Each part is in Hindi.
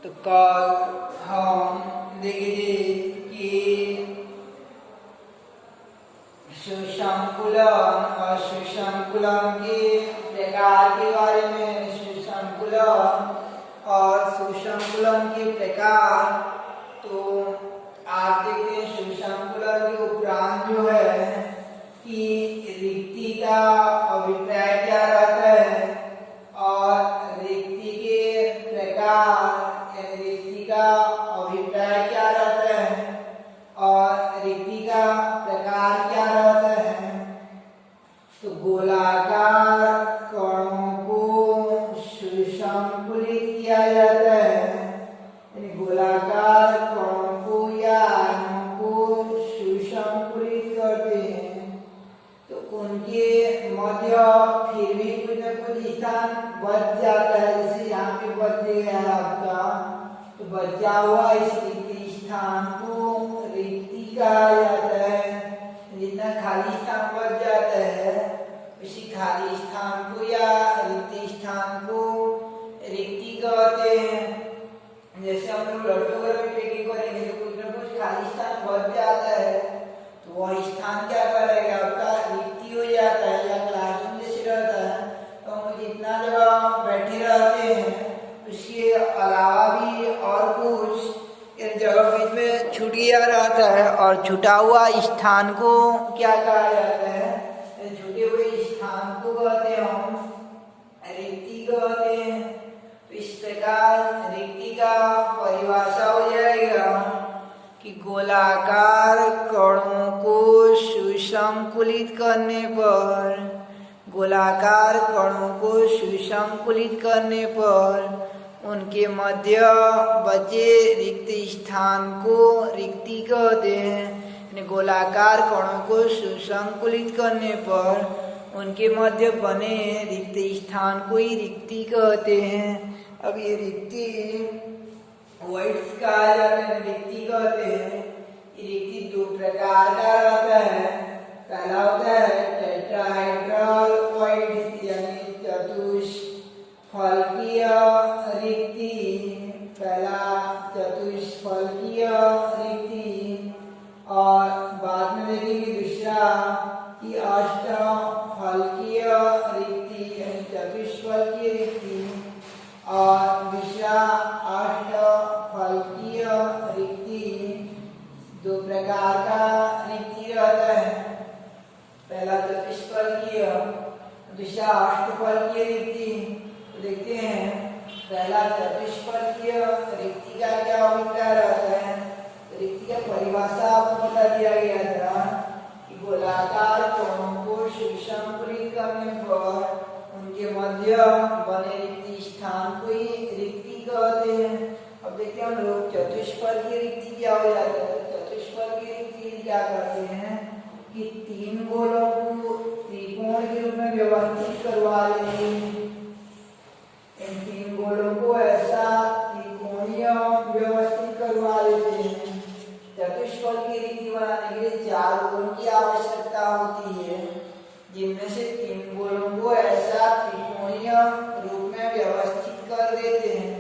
तो कल हम देखेंगे कि सुसंकुलन और सुसंकुलन के प्रकार के बारे में, सुसंकुलन और सुसंकुलन के प्रकार। तो आप देखते हैं सुसंकुलन के उपरांत जो है कि रिक्ति का अभिप्राय क्या रहता है और रिक्ति के प्रकार, रिक्ति का अभिप्राय क्या रहता है और रिक्ति का प्रकार क्या रहता है। तो गोलाकार कणों को सुसंकुलित किया जाता है, यानी गोलाकार कणों को या आयनों को सुसंकुलित करते हैं। तो उनके मध्य फिर भी कुछ न कुछ स्थान बच जाता है, जैसे यहाँ पे बच गया है आपका, तो बचा हुआ इस रिक्त स्थान को रिक्ति कहा जाता है। जितना खाली स्थान बच जाता है उसी खाली स्थान को या रिक्त स्थान को रिक्ति कहते हैं। जैसे हम लोग लट्टूगर में पैकिंग करेंगे तो कुछ न कुछ खाली स्थान बच जाता है, तो वह स्थान क्या करेगा आपका रिक्ति हो जाता है। या क्लासरूम जैसे रहता है तो हम जितना जगह बैठे रहते हैं उसके अलावा भी और कुछ जगह बीच में छूट गया रहता है, और छूटा हुआ स्थान को क्या कहा जाता है, छूटे हुए स्थान को कहते हैं हम रिक्ति कहते हैं। तो इस प्रकार रिक्ति का परिभाषा हो जाएगा कि गोलाकार कणों को सुसंकुलित करने पर, गोलाकार कणों को सुसंकुलित करने पर उनके मध्य बचे रिक्त स्थान को रिक्ति कहते हैं। गोलाकार कणों को सुसंकुलित करने पर उनके मध्य बने रिक्त स्थान को ही रिक्ति कहते हैं। अब ये रिक्ति वॉइड्स कहा जाता है, रिक्ति कहते हैं। ये रिक्ति दो प्रकार का रहता है। पहला होता है टेट्राहेड्रल वॉइड्स यानी चतुष्फलकीय रिक्ति, पहला चतुष्फलकीय रिक्ति, और बाद में देखेंगे दूसरा कि अष्टफलकीय रिक्ति यानी चतुष्फलकीय रिक्ति, और दूसरा अष्टफलकीय रिक्ति। दो प्रकार का रिक्ति रहता है, पहला चतुष्फलकीय, दूसरा अष्टफलकीय रिक्ति। तो देखते हैं पहला चतुष्फलकीय रिक्ति का क्या अभिप्राय रहता है। रिक्ति का परिभाषा आपको बता दिया गया था कि गोलाकार कणों को सुसंकुलित करने पर उनके मध्य बने रिक्त स्थान को ही रिक्ति कहते हैं। अब देखते हैं हम लोग चतुष्फलकीय रिक्ति क्या हो जाता है। चतुष्फलकीय रिक्ति क्या करते हैं कि तीन गोलों को त्रिकोण के रूप में व्यवस्थित करवा लेंगे। इन तीन गोलों को ऐसा त्रिकोणीय व्यवस्थित करवा लेते हैं। चतुष्फलकीय रिक्ति बनाने के लिए चार गोलों की आवश्यकता होती है, जिनमें से तीन गोलों को ऐसा त्रिकोणीय रूप में व्यवस्थित कर देते हैं।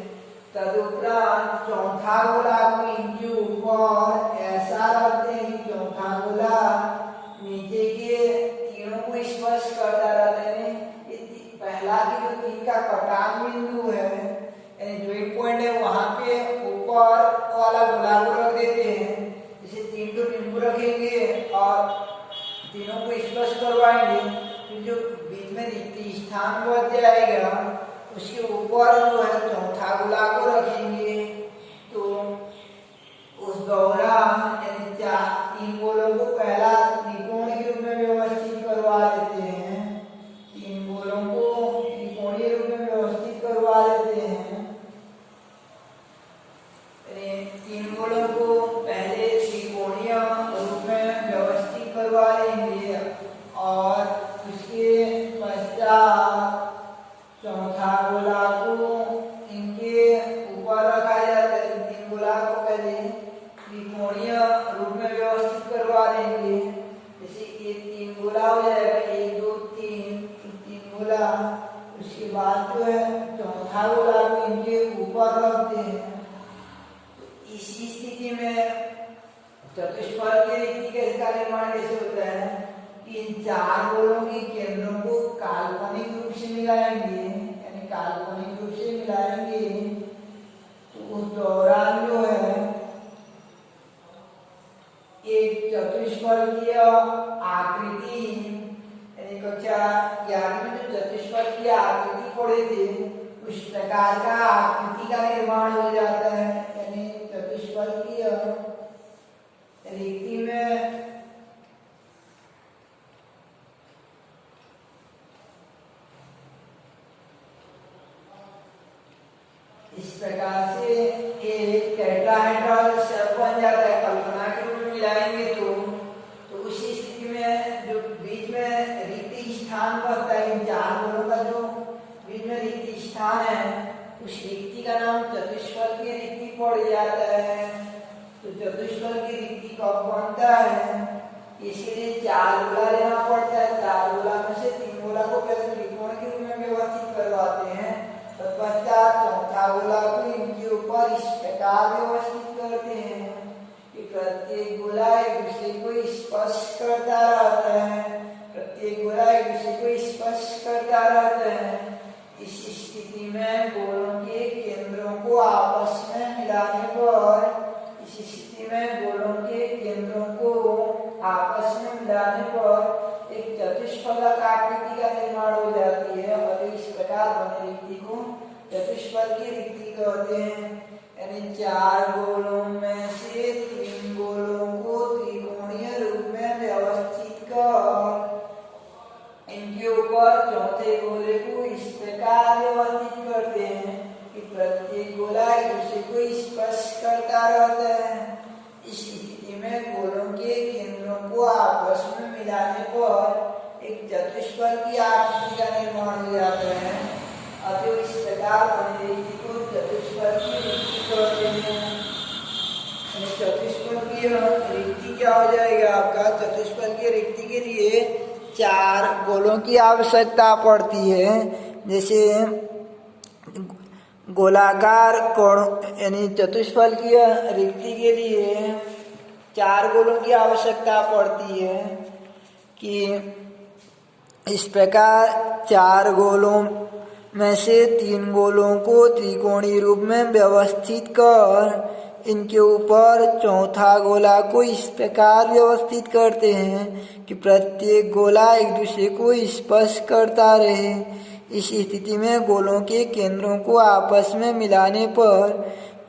तदुपरांत चौथा गोला को इनके ऊपर ऐसा रखते हैं कि चौथा गोला नीचे के तीनों को स्पर्श करता रहता है। पहला की जो तीन का कटान बिंदु है, यानी जो एक पॉइंट है वहां पे ऊपर वाला गोला को रख देते हैं। जैसे तीन तो बिंदु रखेंगे और तीनों को स्पर्श करवाएंगे, फिर जो बीच में रिक्त स्थान बच जाएगा उसके ऊपर जो है चौथा गोला को रखेंगे। तो उस दौरान यानी तीन गोलों को पहला त्रिकोण के रूप में व्यवस्थित करवा देते हैं। तीन गोलों को त्रिकोणीय रूप में व्यवस्थित करवा देते हैं। तीन गोलों को पहले त्रिकोणीय रूप में व्यवस्थित करवा लेंगे और उसके पश्चात चौथा गोला को इनके ऊपर रखा जाता है। तीन गोला को पहले त्रिकोणीय रूप में व्यवस्थित करवा देंगे। जैसे एक तीन गोला हो जाएगा, एक दो तीन, तीन गोला। उसके बाद जो है चौथा गोला को इनके ऊपर रखते हैं इसी स्थिति में चतुष्फलक की रिक्ति का निर्माण कैसे होता है कि इन चार गोलों के केंद्रों को काल्पनिक रूप से मिलाएंगे, यानी काल्पनिक रूप से मिलाएंगे, तो उस दौरान जो है एक चतुष्फलकीय आकृति, यानी कक्षा 11 में जो चतुष्फलकीय आकृति पढ़े थे उस प्रकार का आकृति का निर्माण हो जाता है। यानी चतुष्फलकीय रिक्ति में इस प्रकार से एक टेट्राहेड्रल शेप बन जाता है। कल्पना के रूप में मिलाएंगे तो उसी स्थिति में जो बीच में रिक्ति स्थान बचता है, इन चार गोलों का जो बीच में रिक्ति स्थान है उस रिक्ति का नाम चतुष्फलकीय रिक्ति पड़ जाता है। तो चतुष्फलकीय रिक्ति कब बनता है, इसीलिए चार गोला लेना पड़ता है। चार गोला में से तीन गोला को पहले त्रिकोण के रूप में व्यवस्थित करवाते हैं, तत्पश्चात चौथा गोला को इनके ऊपर इस प्रकार व्यवस्थित करते हैं कि प्रत्येक गोला एक दूसरे को स्पर्श करता रहता है, प्रत्येक गोला एक दूसरे को स्पर्श करता रहता है। इस स्थिति में गोलों के केंद्रों को आपस में मिलाने पर एक चतुष्फलक आकृति का निर्माण हो जाती है और इस प्रकार बने रिक्ति को चतुष्फलकीय रिक्ति कहते हैं। यानी चार गोलों में से तीन गोलों को त्रिकोणीय रूप में व्यवस्थित कर इनके ऊपर चौथे गोले को इस प्रकार व्यवस्थित करते हैं कि प्रत्येक गोला एक दूसरे को स्पर्श करता रहता है। इस स्थिति में गोलों के केंद्रों को आपस में मिलाने पर एक चतुष्फलकीय आकृति का निर्माण हो जाता है। अतः इस प्रकार बनी रिक्ति को चतुष्फलकीय रिक्ति कहते हैं। चतुष्फलकीय रिक्ति क्या हो जाएगा आपका, चतुष्फलकीय रिक्ति के लिए चार गोलों की आवश्यकता पड़ती है। जैसे गोलाकार कोण यानी चतुष्फलकीय रिक्ति के लिए चार गोलों की आवश्यकता पड़ती है कि इस प्रकार चार गोलों में से तीन गोलों को त्रिकोणीय रूप में व्यवस्थित कर इनके ऊपर चौथा गोला को इस प्रकार व्यवस्थित करते हैं कि प्रत्येक गोला एक दूसरे को स्पर्श करता रहे। इस स्थिति में गोलों के केंद्रों को आपस में मिलाने पर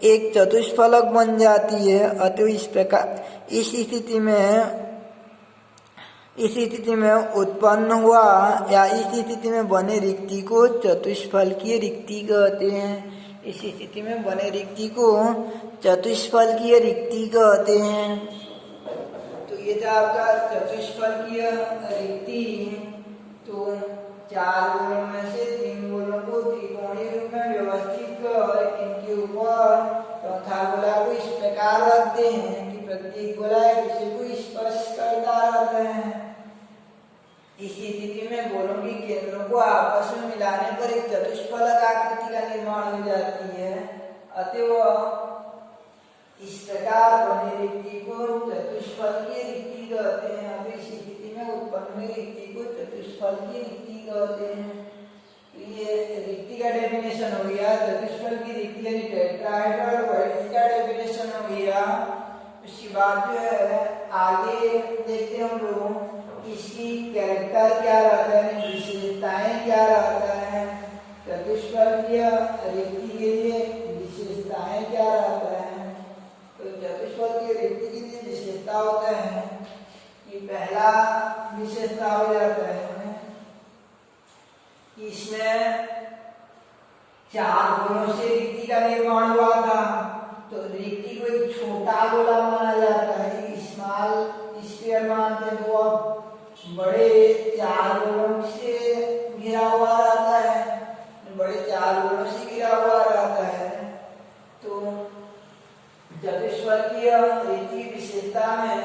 एक चतुष्फलक बन जाती है। अतः इस प्रकार इस स्थिति में उत्पन्न हुआ या इस स्थिति में बने रिक्ति को चतुष्फलकीय रिक्ति कहते हैं। इस स्थिति में बने रिक्ति को चतुष्फलकीय रिक्ति कहते हैं। तो ये था आपका चतुष्फलकीय रिक्ति। तो चार गोलों में से तीन गोलों को त्रिकोणीय रूप में व्यवस्थित कर इनके ऊपर चौथा गोला को इस प्रकार रखते हैं कि प्रत्येक गोला एक दूसरे को स्पर्श करता रहता है। इस स्थिति में गोलों के केंद्रों को आपस में मिलाने पर एक चतुष्फलक आकृति का निर्माण हो जाती है। अतः इस प्रकार बने रिक्ति को चतुष्फलकीय रिक्ति कहते हैं। अब इस स्थिति में उत्पन्न हुई रिक्ति को चतुष्फलकीय रिक्ति कहते हैं। ये रिक्ति का डेफिनेशन हो गया। चतुष्फलकीय रिक्ति यानी टेट्राहेड्रल रिक्ति का डेफिनेशन हो गया। उसके बाद जो है आगे देखते हैं हम लोग इसकी कैरेक्टर क्या रहता है, विशेषताएं क्या रहता है। चतुष्फलकीय रिक्ति के लिए विशेषताएं क्या रहता है। तो चतुष्फलकीय रिक्ति की जो विशेषता होता है कि पहला विशेषता हो जाता है कि इसमें चार गोलों से रिक्ति का निर्माण हुआ था। तो रिक्ति को एक छोटा गोला माना जाता है, स्मॉल स्फीयर मानते हैं। तो अब बड़े चार गोलों से घिरा हुआ रहता है, बड़े चार गोलों से घिरा हुआ रहता है। तो चतुष्फलकीय रिक्ति विशेषता में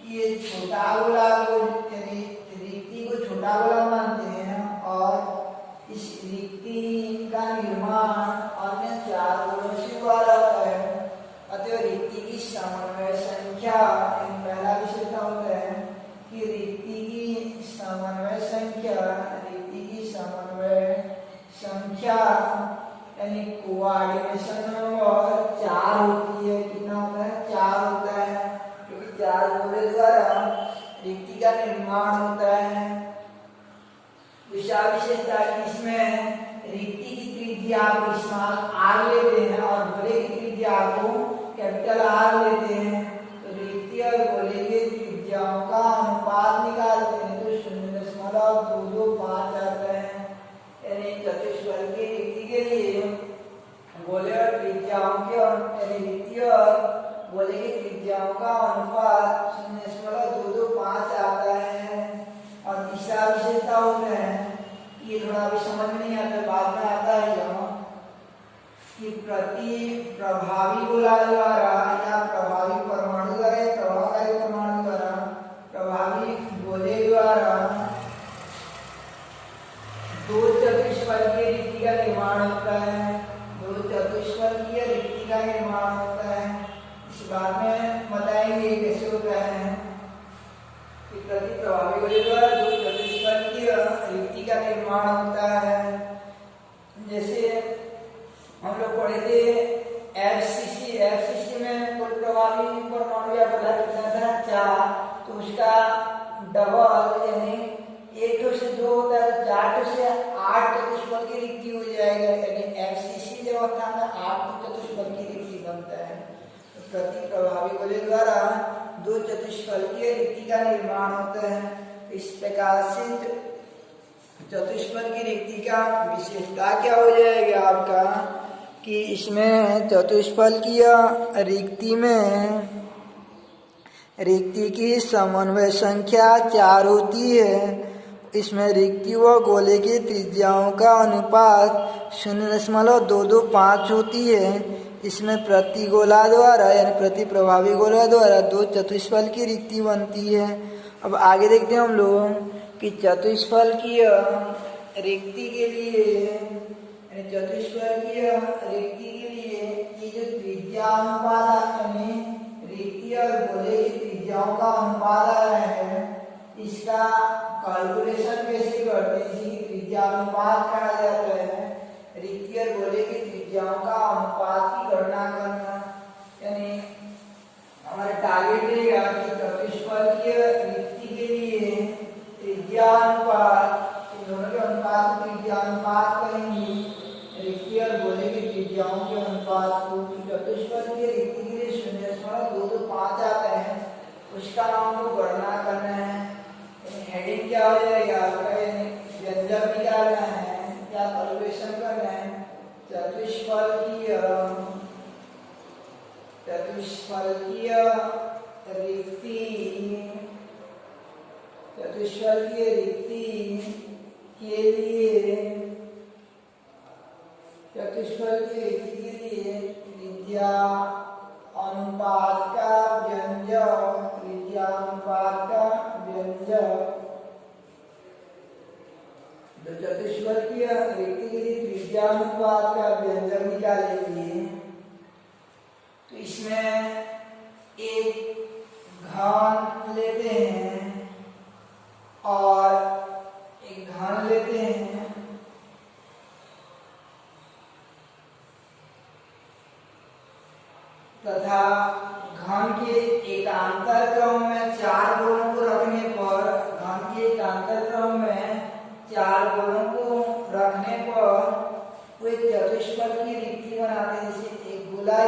ये छोटा गोला को यानी रिक्ति को छोटा गोला मानते हैं और इस रिक्ति का निर्माण अन्य चार गोलों से हुआ रहता है। अतः की समन्वय संख्या। पहला विशेषता होता है कि रिक्ति की समन्वय संख्या, रिक्ति की समन्वय संख्या यानी कोऑर्डिनेशन नंबर 4 होती है। कितना होता है? 4 होता है, क्योंकि 4 गोले द्वारा रिक्ति का निर्माण होता है। दूसरा विशेषता कि इसमें रिक्ति की त्रिज्या आप स्मॉल आर लेते हैं और गोले की त्रिज्या आपको कैपिटल आर लेते हैं, तो रिक्ति और गोले की त्रिज्याओं का अनुपात निकालते हैं तो 0.225 आता है। यानी चतुष्फलकीय रिक्ति के लिए गोले और त्रिज्याओं के यानी रिक्ति और गोले की त्रिज्याओं का अनुपात 0.225 आता है। और तीसरा विशेषता होता है, ये थोड़ा अभी समझ नहीं आता, बाद में आता है यहाँ, कि प्रति प्रभावी गोला द्वारा या प्रभावी परमाणु द्वारा या प्रभावकारी परमाणु द्वारा प्रभावी गोले द्वारा 2 चतुष्फलकीय रिक्ति का निर्माण होता है। 2 चतुष्फलकीय रिक्ति का निर्माण होता है। इस बात में बताएंगे कैसे होता है कि प्रति प्रभावी गोले द्वारा 2 चतुष्फलकीय रिक्ति का निर्माण होता है। जैसे हम लोग पढ़े थे FCC में कुल प्रभावी परमाणु या पता कितना था? 4, तो उसका डबल यानी 1 से 2 होता है, 4 से 8 चतुष्फलकीय रिक्ति हो जाएगा। यानी FCC जब होता है 8 चतुष्फलकीय रिक्ति बनता है। तो प्रति प्रभावी गोले द्वारा 2 चतुष्फलकीय रिक्ति का निर्माण होता है। इस प्रकार से चतुष्फलकीय रिक्ति का विशेषता क्या हो जाएगा आपका कि इसमें चतुष्फलकीय रिक्ति में रिक्ति की समन्वय संख्या 4 होती है। इसमें रिक्ति व गोले की त्रिज्याओं का अनुपात 0.225 होती है। इसमें प्रति गोला द्वारा यानी प्रति प्रभावी गोला द्वारा 2 चतुष्फलकीय रिक्ति बनती है। अब आगे देखते हैं हम लोग कि चतुष्फलकीय रिक्ति के लिए चतुष्फलकीय रिक्ति के लिए ये जो त्रिज्या अनुपात यानी रिक्ति और गोले की त्रिज्याओं का अनुपात आ रहा है, इसका कैलकुलेशन कैसे करते हैं? इसी त्रिज्या अनुपात कहा जाता है। रिक्ति और गोले की त्रिज्याओं का अनुपात की गणना करना, यानी हमारा टारगेट रहेगा कि चतुष्फलकीय रिक्ति के लिए त्रिज्या अनुपात, इन दोनों के अनुपात त्रिज्या अनुपात कहेंगे, रिक्ति और गोले की त्रिज्याओं के अनुपात को। चतुष्फलकीय रिक्ति के लिए 0.225 आता है, उसका हमको गणना करना है। हेडिंग क्या हो जाएगा आपका? व्यंजक निकालना है, क्या कैलकुलेशन करना है? चतुष्फलकीय रिक्ति के लिए त्रिज्या अनुपात का व्यंजक, त्रिज्या अनुपात का व्यंजक, तो चतुष्फलकीय रिक्ति के लिए त्रिज्या अनुपात का व्यंजक निकालेंगे। तो इसमें एक घन लेते हैं और एक घन लेते हैं तथा घन के एकांतर क्रम में 4 गोलों को रखने पर, घन के एकांतर क्रम में 4 गोलों को रखने पर कोई चतुष्फलकीय रिक्ति बनाते हैं। जैसे एक गोला